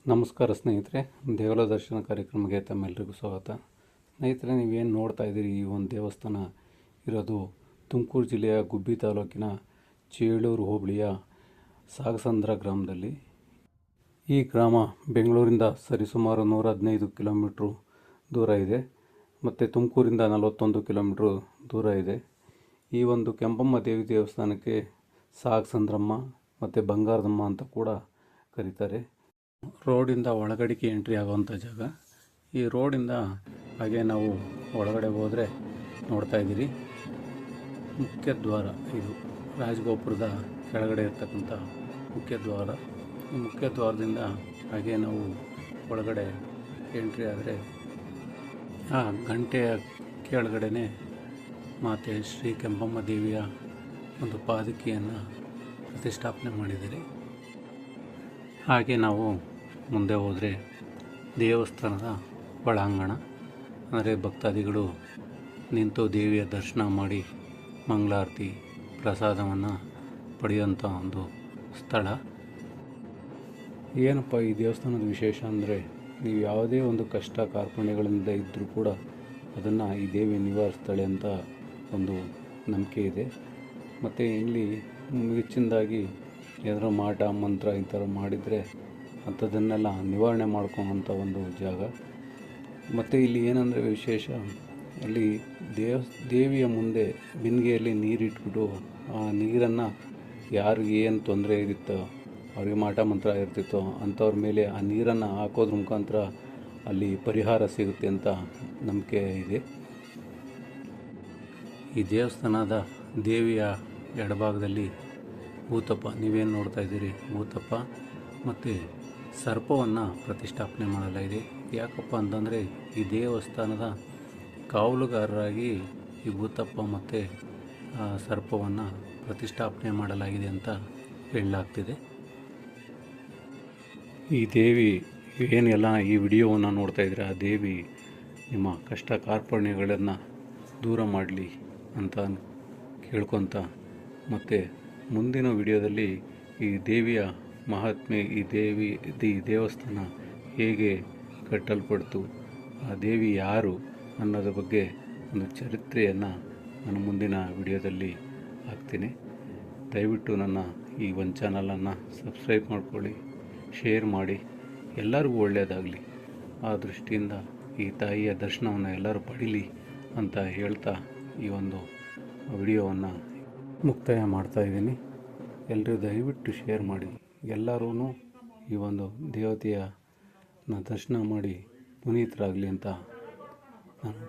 ನಮಸ್ಕಾರ ಸ್ನೇಹಿತರೆ, ದೇವರ ದರ್ಶನ ಕಾರ್ಯಕ್ರಮಕ್ಕೆ ತಮ್ಮೆಲ್ಲರಿಗೂ ಸ್ವಾಗತ. ಸ್ನೇಹಿತರೆ, ನೀವೇನು ನೋಡ್ತಾ ಇದ್ದೀರಿ, ಈ ಒಂದು ದೇವಸ್ಥಾನ ಇರೋದು ತುಮಕೂರು ಜಿಲ್ಲೆಯ ಗುಬ್ಬಿ ತಾಲೂಕಿನ ಚೇಳೂರು ಹೋಬಳಿಯ ಸಾಗಸಂದ್ರ ಗ್ರಾಮದಲ್ಲಿ. ಈ ಗ್ರಾಮ ಬೆಂಗಳೂರಿಂದ ಸರಿಸುಮಾರು 115 ಕಿಲೋಮೀಟ್ರು ದೂರ ಇದೆ ಮತ್ತು ತುಮಕೂರಿಂದ 41 ಕಿಲೋಮೀಟ್ರು ದೂರ ಇದೆ. ಈ ಒಂದು ಕೆಂಪಮ್ಮ ದೇವಿ ದೇವಸ್ಥಾನಕ್ಕೆ ಸಾಗಸಂದ್ರಮ್ಮ ಮತ್ತು ಬಂಗಾರದಮ್ಮ ಅಂತ ಕೂಡ ಕರೀತಾರೆ. ರೋಡಿಂದ ಒಳಗಡೆಗೆ ಎಂಟ್ರಿ ಆಗುವಂಥ ಜಾಗ. ಈ ರೋಡಿಂದ ಹಾಗೆ ನಾವು ಒಳಗಡೆ ಹೋದರೆ ನೋಡ್ತಾ ಇದ್ದೀರಿ, ಮುಖ್ಯ ದ್ವಾರ. ಇದು ರಾಜಗೋಪುರದ ಕೆಳಗಡೆ ಇರ್ತಕ್ಕಂಥ ಮುಖ್ಯ ದ್ವಾರ. ಈ ಮುಖ್ಯ ದ್ವಾರದಿಂದ ಹಾಗೆ ನಾವು ಒಳಗಡೆ ಎಂಟ್ರಿ ಆದರೆ ಆ ಗಂಟೆಯ ಕೆಳಗಡೆ ಮಾತೆ ಶ್ರೀ ಕೆಂಪಮ್ಮ ದೇವಿಯ ಒಂದು ಪಾದುಕೆಯನ್ನು ಪ್ರತಿಷ್ಠಾಪನೆ ಮಾಡಿದ್ದಾರೆ. ಹಾಗೆ ನಾವು ಮುಂದೆ ಹೋದರೆ ದೇವಸ್ಥಾನದ ಒಳಾಂಗಣ, ಅಂದರೆ ಭಕ್ತಾದಿಗಳು ನಿಂತು ದೇವಿಯ ದರ್ಶನ ಮಾಡಿ ಮಂಗಳಾರತಿ ಪ್ರಸಾದವನ್ನು ಪಡೆಯುವಂಥ ಒಂದು ಸ್ಥಳ. ಏನಪ್ಪ ಈ ದೇವಸ್ಥಾನದ ವಿಶೇಷ ಅಂದರೆ, ನೀವು ಯಾವುದೇ ಒಂದು ಕಷ್ಟ ಕಾರ್ಪಣ್ಯಗಳಿಂದ ಇದ್ದರೂ ಕೂಡ ಅದನ್ನು ಈ ದೇವಿ ನಿವಾರಿಸ್ತಾಳೆ ಅಂತ ಒಂದು ನಂಬಿಕೆ ಇದೆ. ಮತ್ತು ಇಲ್ಲಿ ಹೆಚ್ಚಿನದಾಗಿ ಏನಾದರೂ ಮಾಟ ಮಂತ್ರ ಈ ಥರ ಮಾಡಿದರೆ ಅಂಥದ್ದನ್ನೆಲ್ಲ ನಿವಾರಣೆ ಮಾಡ್ಕೊಳ್ಳೋಂಥ ಒಂದು ಜಾಗ. ಮತ್ತು ಇಲ್ಲಿ ಏನಂದರೆ ವಿಶೇಷ, ಅಲ್ಲಿ ದೇವಿಯ ಮುಂದೆ ಬಿಂದಿಗೆಯಲ್ಲಿ ನೀರಿಟ್ಬಿಟ್ಟು ಆ ನೀರನ್ನು ಯಾರಿಗೆ ಏನು ತೊಂದರೆ ಇರುತ್ತೋ, ಅವ್ರಿಗೆ ಮಾಟ ಮಂತ್ರ ಇರ್ತಿತ್ತೋ ಅಂಥವ್ರ ಮೇಲೆ ಆ ನೀರನ್ನು ಹಾಕೋದ್ರ ಮುಖಾಂತರ ಅಲ್ಲಿ ಪರಿಹಾರ ಸಿಗುತ್ತೆ ಅಂತ ನಂಬಿಕೆ ಇದೆ. ಈ ದೇವಸ್ಥಾನದ ದೇವಿಯ ಎಡಭಾಗದಲ್ಲಿ ಭೂತಪ್ಪ, ನೀವೇನು ನೋಡ್ತಾ ಇದ್ದೀರಿ, ಭೂತಪ್ಪ ಮತ್ತು ಸರ್ಪವನ್ನು ಪ್ರತಿಷ್ಠಾಪನೆ ಮಾಡಲಾಗಿದೆ. ಯಾಕಪ್ಪ ಅಂತಂದರೆ, ಈ ದೇವಸ್ಥಾನದ ಕಾವಲುಗಾರರಾಗಿ ಈ ಭೂತಪ್ಪ ಮತ್ತು ಸರ್ಪವನ್ನು ಪ್ರತಿಷ್ಠಾಪನೆ ಮಾಡಲಾಗಿದೆ ಅಂತ ಹೇಳಲಾಗ್ತಿದೆ. ಈ ದೇವಿ ಏನೆಲ್ಲ ಈ ವಿಡಿಯೋವನ್ನು ನೋಡ್ತಾ ಇದ್ದೀರಾ, ಆ ದೇವಿ ನಿಮ್ಮ ಕಷ್ಟ ಕಾರ್ಪಣ್ಯಗಳನ್ನು ದೂರ ಮಾಡಲಿ ಅಂತ ಕೇಳ್ಕೊತ, ಮತ್ತು ಮುಂದಿನ ವಿಡಿಯೋದಲ್ಲಿ ಈ ದೇವಿಯ ಮಹಾತ್ಮೆ, ಈ ದೇವಸ್ಥಾನ ಹೇಗೆ ಕಟ್ಟಲ್ಪಡ್ತು, ಆ ದೇವಿ ಯಾರು ಅನ್ನೋದ್ರ ಬಗ್ಗೆ ಒಂದು ಚರಿತ್ರೆಯನ್ನು ನಾನು ಮುಂದಿನ ವಿಡಿಯೋದಲ್ಲಿ ಹಾಕ್ತೀನಿ. ದಯವಿಟ್ಟು ನನ್ನ ಈ ಒಂದು ಚಾನಲನ್ನು ಸಬ್ಸ್ಕ್ರೈಬ್ ಮಾಡ್ಕೊಳ್ಳಿ, ಶೇರ್ ಮಾಡಿ, ಎಲ್ಲರಿಗೂ ಒಳ್ಳೆಯದಾಗಲಿ. ಆ ದೃಷ್ಟಿಯಿಂದ ಈ ತಾಯಿಯ ದರ್ಶನವನ್ನು ಎಲ್ಲರೂ ಪಡೀಲಿ ಅಂತ ಹೇಳ್ತಾ ಈ ಒಂದು ವಿಡಿಯೋವನ್ನು ಮುಕ್ತಾಯ ಮಾಡ್ತಾಯಿದ್ದೀನಿ. ಎಲ್ಲರೂ ದಯವಿಟ್ಟು ಶೇರ್ ಮಾಡಿ, ಎಲ್ಲರೂ ಈ ಒಂದು ದೇವತೆಯ ದರ್ಶನ ಮಾಡಿ ಪುನೀತರಾಗಲಿ ಅಂತ ನಾನು